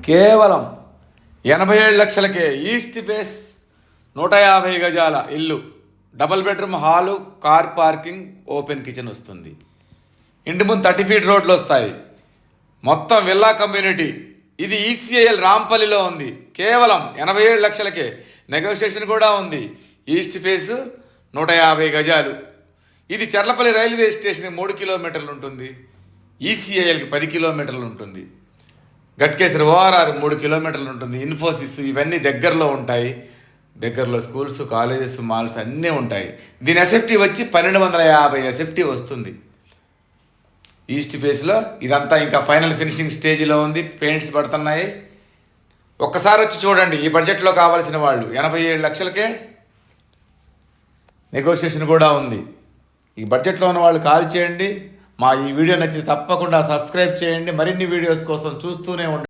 కేవలం 87 లక్షలకే east face 150 గజాల ఇల్లు, double bedroom hall, car parking, open kitchen వస్తుంది. ఇంటి ముందు 30 ఫీట్ రోడ్లు వస్తాయి. మొత్తం విల్లా కమ్యూనిటీ. ఇది ఈసీఐఎల్ రాంపల్లిలో ఉంది. కేవలం 87 లక్షలకే. నెగోషియేషన్ కూడా ఉంది. ఈస్ట్ ఫేస్ 150 గజాలు. ఇది చర్లపల్లి రైల్వే స్టేషన్కి 3 కిలోమీటర్లు ఉంటుంది. ఈసీఐఎల్కి 10 కిలోమీటర్లు ఉంటుంది. గట్కేసరి ఓఆర్ఆర్ 3 కిలోమీటర్లు ఉంటుంది. ఇన్ఫోసిస్ ఇవన్నీ దగ్గరలో ఉంటాయి. దగ్గరలో స్కూల్స్, కాలేజెస్, మాల్స్ అన్నీ ఉంటాయి. దీని ఎస్ఎఫ్టీ వచ్చి 1250 ఎస్ఎఫ్టీ వస్తుంది. ఈస్ట్ ఫేస్లో ఇదంతా ఇంకా ఫైనల్ ఫినిషింగ్ స్టేజ్లో ఉంది. పెయింట్స్ పడుతున్నాయి. ఒక్కసారి వచ్చి చూడండి. ఈ బడ్జెట్లో కావాల్సిన వాళ్ళు 87 లక్షలకే నెగోషియేషన్ కూడా ఉంది. ఈ బడ్జెట్లో ఉన్న వాళ్ళు కాల్ చేయండి. మా ఈ వీడియో నచ్చితే తప్పకుండా సబ్స్క్రైబ్ చేయండి. మరిన్ని వీడియోస్ కోసం చూస్తూనే ఉండండి.